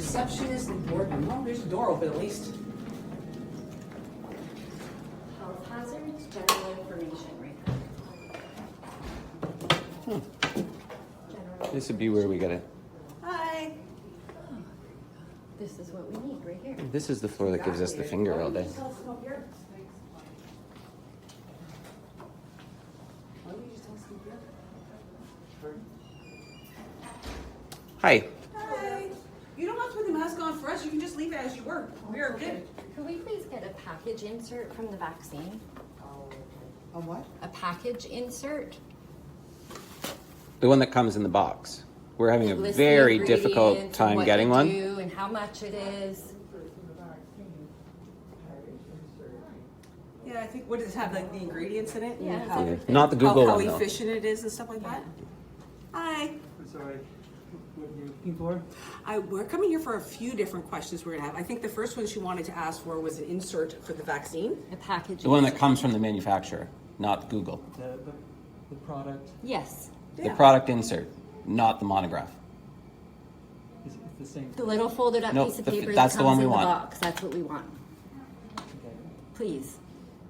Receptionist and boardroom. Oh, there's a door open at least. Health hazards, general information right there. This would be where we get it. Hi. This is what we need right here. This is the floor that gives us the finger all day. Why don't you just tell us to come here? Hi. Hi. You don't have to put the mask on for us. You can just leave it as you were. We're good. Could we please get a package insert from the vaccine? On what? A package insert? The one that comes in the box. We're having a List the very ingredients difficult and time what getting you one. do and how much it is. Yeah, I think, what does it have, like the ingredients in it? Yeah, And it's how, everything. Not the Google how one, though. efficient it is and stuff like that? Hi. I'm sorry, what are you looking for? We're coming here for a few different questions we're gonna have. I think the first one she wanted to ask for was an insert for the vaccine. A package The one that insert. comes from the manufacturer, not Google. The product, Yes. The product insert, not the monograph. is it the same? The little folded up No, piece of the- paper that's that the comes one we in the want. box. That's what we want. Okay. Please.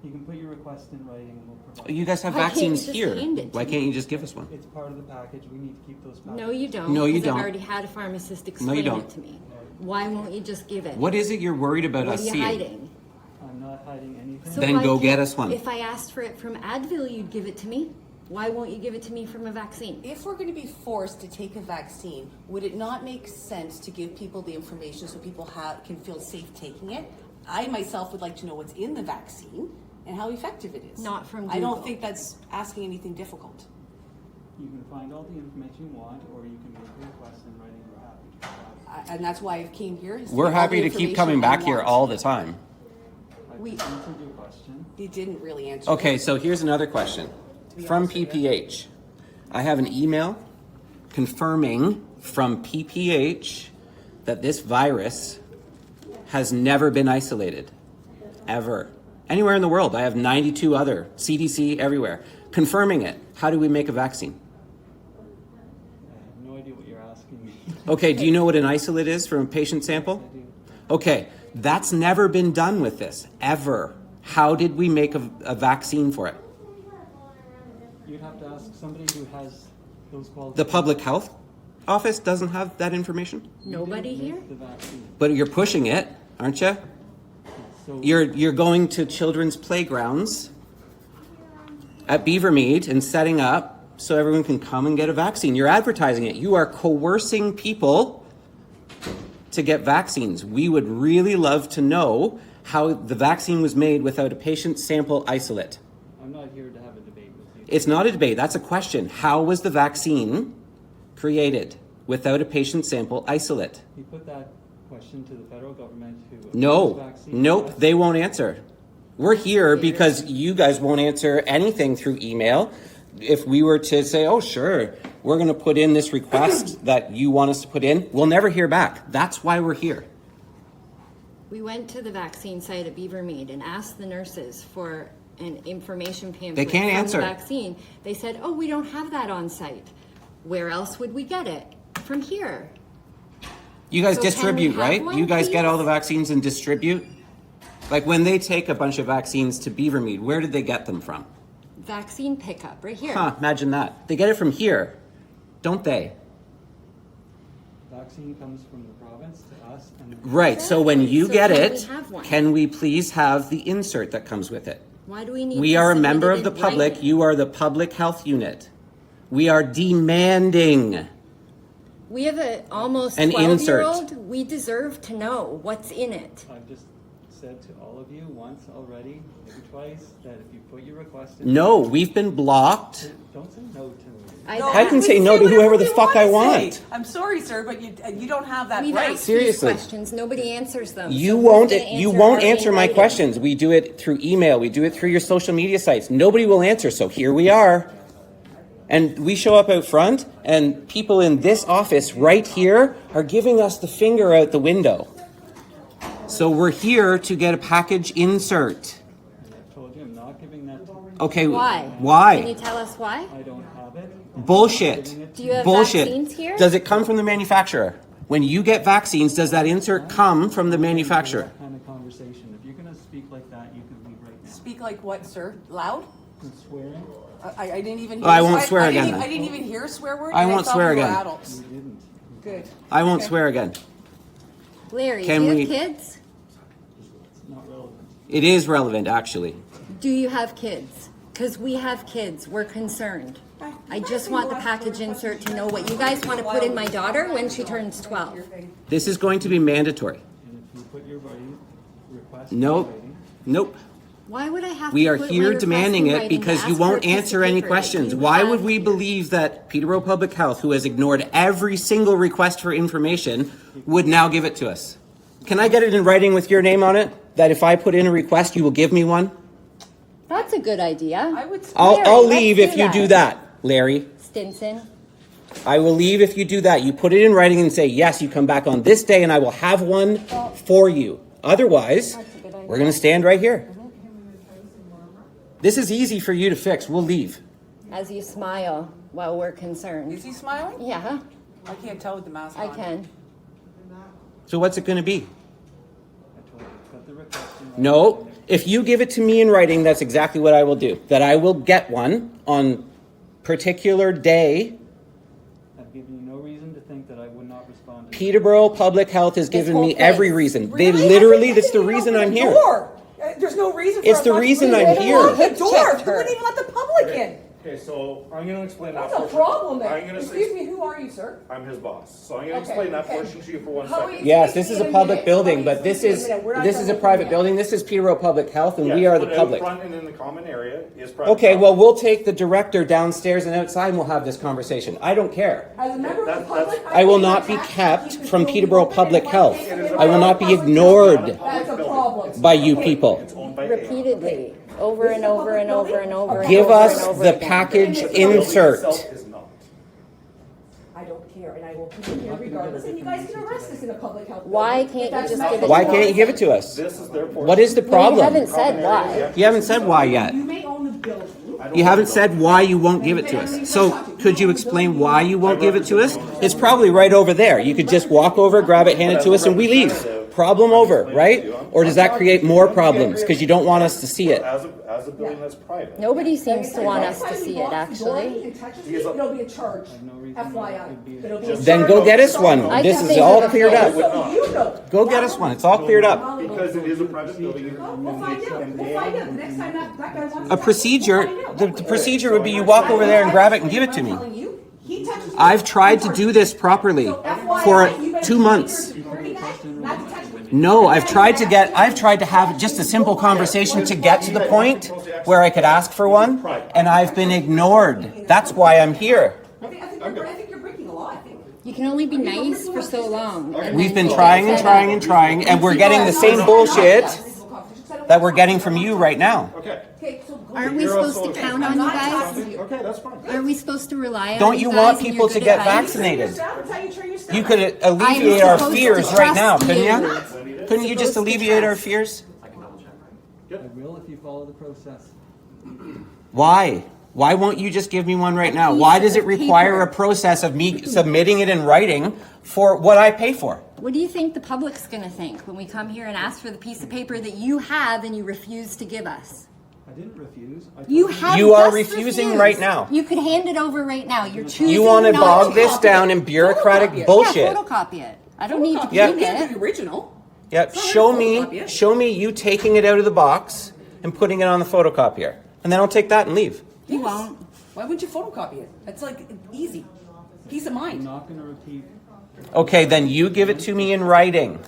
You can put your request in writing and we'll provide. You guys have Why can't you vaccines just here. hand it to Why me? can't you just give us one? It's part of the package, we need to keep those packages. No, you don't. No, you 'cause don't. I've already had a pharmacist No, explain you don't. it to me. Why won't you just give it? What is it you're worried about What us are you seeing? hiding? I'm not hiding anything. So Then why go get can't- us one. If I asked for it from Advil, you'd give it to me. Why won't you give it to me from a vaccine? If we're going to be forced to take a vaccine, would it not make sense to give people the information so people can feel safe taking it? I myself would like to know what's in the vaccine and how effective it is. Not from I don't Google. think that's asking anything difficult. You can find all the information you want, or you can make a request in writing, we're happy to provide. And that's why I came here. is to We're get all happy the to keep information coming I back here want. all the time. I've We- answered your question. You didn't really answer. Okay, so here's another question. From PPH, I have an email confirming from PPH that this virus has never been isolated, ever. Anywhere in the world. I have 92 other, CDC everywhere, confirming it. How do we make a vaccine? I have no idea what you're asking me. Okay, do you know what an isolate is from a patient sample? I do. Okay, that's never been done with this, ever. How did we make a vaccine for it? You'd have to ask somebody who has those qualifications. The public health office doesn't have that information? Nobody You here? didn't make the vaccine. But you're pushing it, aren't you? So You're going to children's playgrounds at Beavermead and setting up so everyone can come and get a vaccine. You're advertising it. You are coercing people to get vaccines. We would really love to know how the vaccine was made without a patient sample isolate. I'm not here to have a debate with you. It's not a debate, that's a question. How was the vaccine created without a patient sample isolate? You put that question to the federal government who approves No, vaccines. nope, they won't answer. We're here because you guys won't answer anything through email. If we were to say, oh, sure, we're going to put in this request that you want us to put in, we'll never hear back. That's why we're here. We went to the vaccine site at Beavermead and asked the nurses for an information pamphlet They can't from answer. the vaccine. They said, oh, we don't have that on site. Where else would we get it? From here. You guys So can distribute, we have right? one, You guys get please? all the vaccines and distribute? Like when they take a bunch of vaccines to Beavermead, where did they get them from? Vaccine pickup right here. Huh, imagine that. They get it from here, don't they? Vaccine comes from the province to us and Right, so when you So get can we it, have one? can we please have the insert that comes with it? Why do we need We to are a submit member it of the in public. writing? You are the public health unit. We are demanding. We have a almost An 12-year-old. We deserve to know what's in it. I've just said to all of you once already, maybe twice, that if you put your request in. No, we've been blocked. Don't say no to me. I can say no to whoever the fuck I want. I'm sorry, sir, but you don't have that We've right. asked Seriously. these questions. Nobody answers them. You So won't who's gonna you won't our answer my writing? questions. We do it through email. We do it through your social media sites. Nobody will answer. So here we are. And we show up out front and people in this office right here are giving us the finger out the window. So we're here to get a package insert. I told you I'm not giving that to you. Okay. Why? Why? Can you tell us why? I don't have it. Bullshit. Do you have Bullshit. vaccines here? Does it come from the manufacturer? When you get vaccines, does that insert come from the manufacturer? That kind of conversation. If you're gonna speak like that, you can leave right now. Speak like what, sir? Loud? And swearing, I didn't even hear. Oh, I won't swear again, then. I didn't even hear a swear word. I and won't thought swear we were again. Adults. you didn't. Good. I won't Okay. swear again. Larry, Can do you we- have kids? It's not relevant. It is relevant, actually. Do you have kids? Because we have kids. We're concerned. I just want the package insert to know what you guys want to put in my daughter when she turns 12. This is going to be mandatory. And if you put your writing request in Nope. writing, Nope. Why would I have We to are put my here request demanding in it writing because to you ask for a won't piece of answer any paper? questions. You Why have- would we believe that Peterborough Public Health, who has ignored every single request for information, would now give it to us? Can I get it in writing with your name on it? That if I put in a request, you will give me one? That's a good idea. I would. I'll Larry, leave let's if you do do that. that, Larry. Stinson. I will leave if you do that. You put it in writing and say, yes, you come back on this day and I will have one for you. Otherwise, we're going to stand right here. This is easy for you to fix. We'll leave. As you smile while we're concerned. Is he smiling? Yeah, I can't tell with the mask I on. can. So what's it going to be? I told you, put the request in writing. No. If you give it to me in writing, that's exactly what I will do. That I will get one on particular day. I've given you no reason to think that I would not respond to Peterborough Public Health has This given whole me every place. reason. They Really? literally, I that's the didn't even reason open I'm the here. door. There's no reason for It's us the not to reason leave. I'm They here. locked the door. Checked They her. wouldn't even let the public in. Okay, so I'm gonna explain that That's a portion. problem I'm then. gonna Excuse say, me, who are you, sir? I'm his boss, so I'm gonna Okay, explain that okay. portion to you for one How are second. you- Yes, this is a public building, but this is a private building. This is Peterborough Public Health, and we Yes, are the but public. Out front and in the common area is private. Okay, property. well, we'll take the director downstairs and outside and we'll have this conversation. I don't care. As a member of the That's- public, I will not be kept from Peterborough Public Health. I will not be ignored That's a problem. by you people. It's owned by Repeatedly, over and over and over and over and Give over us and over the again. package The building insert. itself is not. I don't care, and I will keep it here regardless, and you guys can arrest us in a public health. Why building. can't you That's just not- give it Why to can't you give it to us? This is their portion. What is the Well, you problem? haven't said why. You haven't said why yet. You may own the building. You haven't said why you won't give it to us. So could you explain why you won't give it to us? It's probably right over there. You could just walk over, grab it, hand it to us, and we leave. Problem over, right? Or does that create more problems because you don't want us to see it? As a building that's private. Nobody seems to want us to see it, actually. It'll be a charge. no reason FYI. it would be a- It'll be a Then charge. go get us one. I This can is think all of a cleared few. up. So you know. Go get us one. It's all cleared up. Because it is a private building. We'll find out. We'll find out. The next time that guy wants A to- procedure, we'll find out. the procedure would be you walk over there and grab it and give it to me. I'm telling you, he touches me. I've tried to do this properly So FYI, for you better 2 keep months. your security guy not to touch me. No, I've tried to have just a simple conversation to get to the point where I could ask for one, and I've been ignored. That's why I'm here. I think you're breaking the law, I think. You can only be nice for so long. and We've then been you trying get and fed trying up. and trying, and we're getting the same bullshit that we're getting from you right now. Okay. Okay, so go. Aren't we supposed to count on you guys? Okay, that's fine. Aren't we supposed to rely on Don't you you guys want and people your to good get advice? vaccinated? That's how you train your staff. You could I'm alleviate our supposed to fears right now, trust couldn't you. you? Couldn't you just Supposed to alleviate our trust. fears? I will if you follow the process. Why? Why won't you just give me one right now? piece Why does it of require paper. a process of me submitting it in writing for what I pay for? What do you think the public's gonna think when we come here and ask for the piece of paper that you have and you refuse to give us? I didn't refuse. I told You have You are just refusing refused. right now. You could hand it over right now. You're choosing You want to not bog this copy down it. in bureaucratic Photocopy it. bullshit. Yeah, photocopy it. I don't need to Yeah. keep Can't it. do the original. Yep. It's not Show gonna photocopy me, it. show me you taking it out of the box and putting it on the photocopier, and then I'll take that and leave. You Yes. won't. Why wouldn't you photocopy it? It's like easy. Peace of I'm mind. not gonna repeat. Okay, then you give it to me in writing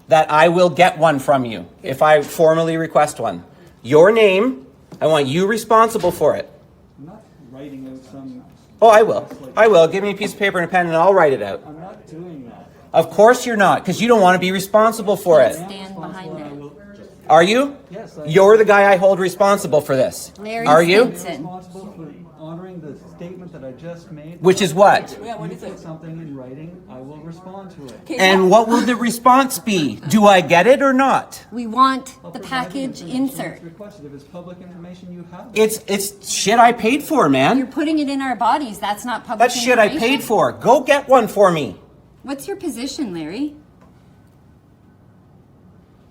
that I will get one from you if I formally request one. Your name, I want you responsible for it. I'm not writing out some, Oh, I will. I will. Give me a piece of paper and a pen and I'll write it out. I'm not doing that. Of course you're not, because you don't want to be responsible for it. Stand behind I it. will, Are you? Yes, I- You're the guy I hold responsible for this. Larry Are you? Stinson. responsible for honoring the statement that I just made. Which is what? Yeah, what You is put it? something in writing, I will respond to it. Okay, And what will the response be? Do I get it or not? We want I'll the provide package information insert. that's requested. If it's public information, you have it. It's shit I paid for, You're man. putting it in our bodies. That's not public That's shit I information. paid for. Go get one for me. What's your position, Larry?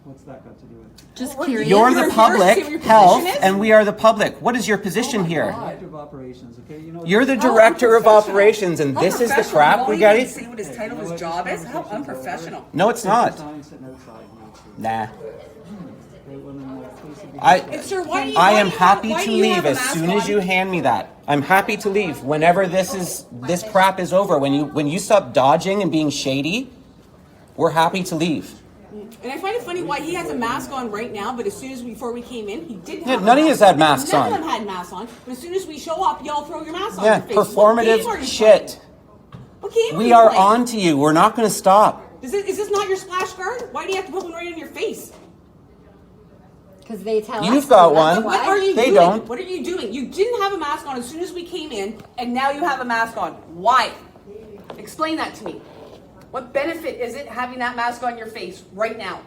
What's that got to do with it? Just Well, curious. You're You're the here to say what public your health, position is? and we are the public. What is your position here? Director of operations, okay? You know. You're the How director of unprofessional. operations, and How this is the unprofessional. crap You we won't got even to. say what his title, You know his what, job this is. How conversation's over. unprofessional. No, it's not. Sign sitting outside now, too. Nah. Okay, well, then, please be I- respectful. Sir, why do you, I why am do you have- happy why to do you leave have a as mask soon as on? you hand me that. I'm happy to leave whenever this crap is over. When you stop dodging and being shady, we're happy to leave. And I find it funny why he has a mask on right now, but as soon as before we came in, he didn't Yeah, have a none of mask yous had masks None on. of them had masks on, but as soon as we show up, y'all throw your masks on Yeah, your face. What game are performative you shit. playing? What game We you are playing? on to you. We're not going to stop. Is this not your splash guard? Why do you have to put one right on your face? Because they tell us. You've got that's one. why. What are you They doing? don't. What are you doing? You didn't have a mask on as soon as we came in, and now you have a mask on. Why? Explain that to me. What benefit is it having that mask on your face right now?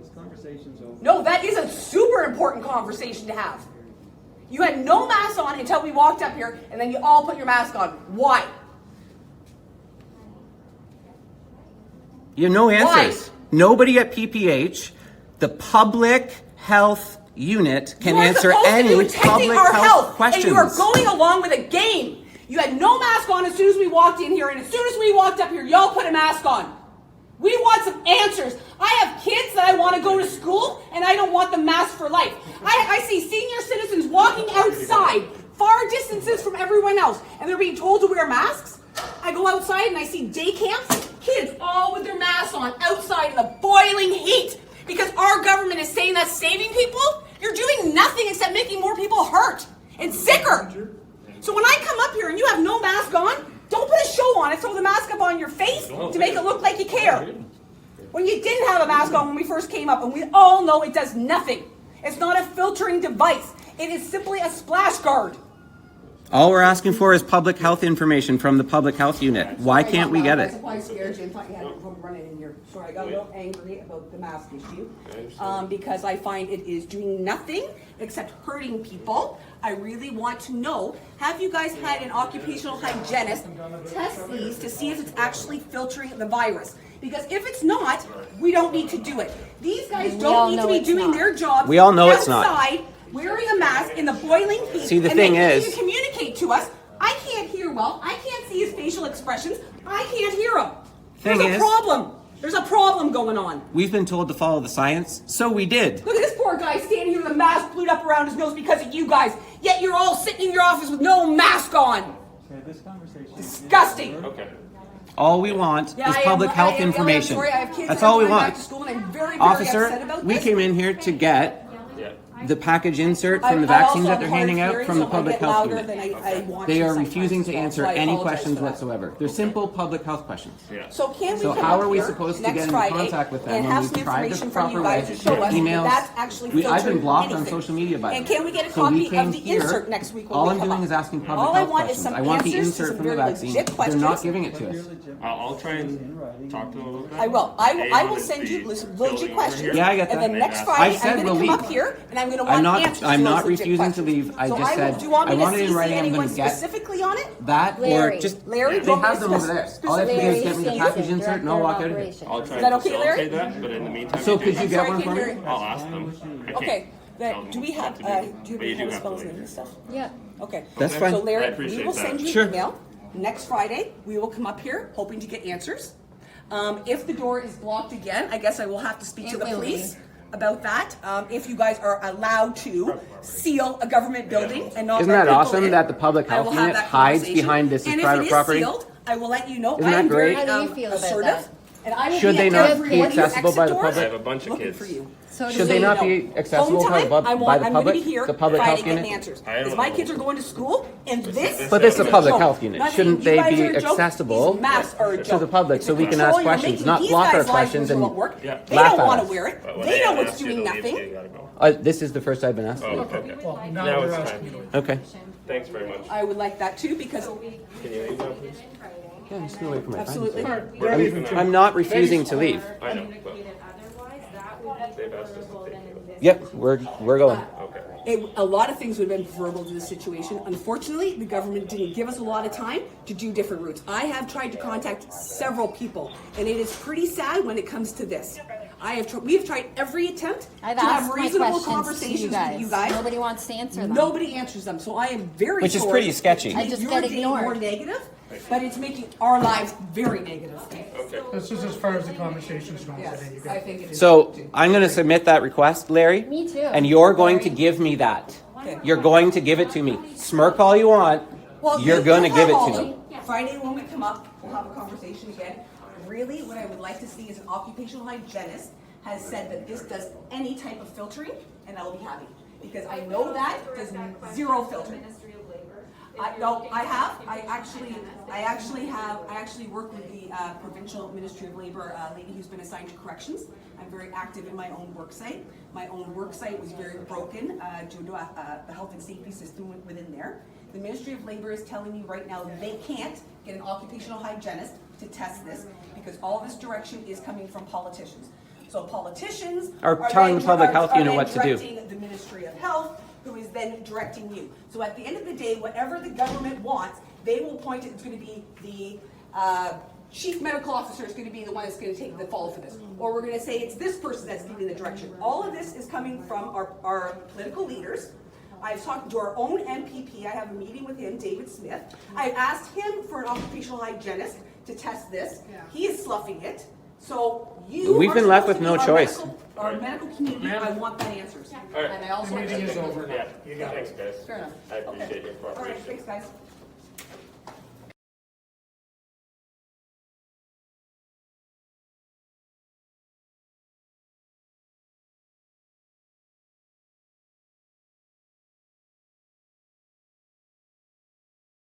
This conversation's over. No, that is a super important conversation to have. You had no mask on until we walked up here, and then you all put your mask on. Why? You have no answers. Nobody at PPH, the public health unit, can You are answer supposed to be any protecting public our health questions. and you are going along with a game. You had no mask on as soon as we walked in here, and as soon as we walked up here, y'all put a mask on. We want some answers. I have kids that I want to go to school, and I don't want them masked for life. I see senior citizens walking outside, far distances from everyone else, and they're being told to wear masks. I go outside and I see day camps, kids all with their masks on, outside in the boiling heat, because our government is saying that's saving people. You're doing nothing except making more people hurt and sicker. So when I come up here and you have no mask on, don't put a show on it, throw the mask up on your face to make it look like you care. When you didn't have a mask on when we first came up, and we all know it does nothing. It's not a filtering device. It is simply a splash guard. All we're asking for is public health information from the public health unit. Why can't we get it? That's why I scared you and thought you had a problem running in here. Sorry, I got a little angry about the mask issue. Because I find it is doing nothing except hurting people. I really want to know, have you guys had an occupational hygienist test these to see if it's actually filtering the virus? Because if it's not, we don't need to do it. These guys We all don't need to know be it's doing not. their job. We all know it's not. Outside, wearing a mask in the boiling heat. See, the and thing they is- can't even communicate to us. I can't hear well. I can't see his facial expressions. I can't hear him. There's Thing a is- problem. There's a problem going on. We've been told to follow the science, so we did. Look at this poor guy standing here with a mask glued up around his nose because of you guys. Yet you're all sitting in your office with no mask on. Okay, this conversation. Disgusting. Okay. All we want Yeah, is I am- public I health am- I'm information. sorry, I have kids That's that are all we going back want. to school, and I'm very, very upset Officer, about we this. came in here to get the package insert from the I vaccines also that they're am hard handing of out hearing, from the so I public get health louder unit. than I want They to are sometimes refusing to as well, answer so I any apologize questions for that. whatsoever. They're simple public health questions. So can we So come how up are we here supposed to next get in Friday contact with them and when have we've some tried the information from proper you way? guys to show us Emails. that's actually I've been filtering blocked on anything. social media by And them. can we get a So we copy came of the here- insert next week when all we I'm come doing up? is asking public All I health want is questions. some I want the answers to insert some from the very vaccine. legit They're questions. not giving it to us. I'll try and talk to them a little bit. I will. I will A, send you the legit building over questions. here. Yeah, I get And that. then next I've Friday, said I'm going we'll to come leave. up here and I'm going to want answers I'm to not those legit refusing to questions. leave. I So just will- said do you want I me wanted to in CC writing. I'm anyone going to get specifically on it? that or Larry. just Larry, they don't have be them over there. All I have to do Larry is get me the Stinson, package insert and I'll Director walk of out of here. Operations. I'll try Is that to okay, facilitate Larry? that, but in the meantime, So you could do- you get Sorry, one I for can't me? hear you. I'll ask them. I Okay. can't Then, tell do them we what have, to do you but you do have have to spells leave. and stuff? Yeah. Okay. That's fine. So Larry, I we appreciate will that. send you Sure. an email. Next Friday, we will come up here hoping to get answers. If the door is blocked again, I guess I will have to speak to It the will police about that. If you guys are allowed to seal a government building and not Isn't let that people awesome in, that the public I will health have unit that hides conversation. behind this is And private if it is property? sealed, I will let you know. Isn't I that am very great? How do you feel about assertive. that? And I will Should be they at not every be one of your accessible exit by the doors public? I have a bunch of looking kids. for you. So Should do they we not know. be accessible Home by the time, I by want, the I'm gonna be public? here The public Friday health getting unit? answers. I don't Because my know. kids are going to school, and this But this is a a public joke. health unit. Not Shouldn't saying you they guys be are a joke, accessible these masks are a to joke. the public It's so a we can control ask you're questions, making not these block our guys' lives questions and won't work. Yeah. They laugh don't at want to us? wear it. But when They I know it's asked you doing to leave, nothing. you gotta go. This is the first I've been asked. Oh, okay. Now Now they're it's asking time. you. Okay. Thanks very much. I would like that too, because Can you email, please? Yeah, I'm just gonna wait for my absolutely. They're leaving too. I'm not refusing to leave. I know, but they've asked us to take you. Yep, we're going. Okay. A lot of things would have been preferable to this situation. Unfortunately, the government didn't give us a lot of time to do different routes. I have tried to contact several people, and it is pretty sad when it comes to this. We have tried every attempt I've to have asked my reasonable questions to conversations you guys. with you guys. Nobody wants to answer them. Nobody answers them, so I am very Which is sorry pretty sketchy. to make I just your get day ignored. more negative, but it's making our lives very negative. Okay. This is as far as the conversation's going Yes, today, you I guys. think it is. So I'm going to submit that request, Larry. Me too. And you're going to Larry. give me that. Okay. You're going to give it to me. Smirk all you want. Well, You're you going to have give it all to of me. them. Friday when we come up, we'll have a conversation again. Really, what I would like to see is an occupational hygienist has said that this does any type of filtering, and I'll be happy. Because I know that does zero filtering. I actually work with the provincial Ministry of Labor lady who's been assigned to corrections. I'm very active in my own work site. My own work site was very broken due to the health and safety system within there. The Ministry of Labor is telling me right now they can't get an occupational hygienist to test this because all this direction is coming from politicians. So politicians Are telling public health unit what to do. directing the Ministry of Health, who is then directing you. So at the end of the day, whatever the government wants, they will point it, it's going to be the chief medical officer is going to be the one that's going to take the fall for this. Or we're going to say it's this person that's giving the direction. All of this is coming from our political leaders. I've talked to our own MPP. I have a meeting with him, David Smith. I've asked him for an occupational hygienist to test this. He is sloughing it. So We've been left with no choice. Our medical community, I want that answers. All right. And I also. The meeting is over now. Yeah. You got it. Thanks, guys. Fair enough. I appreciate your All right, cooperation. thanks, guys.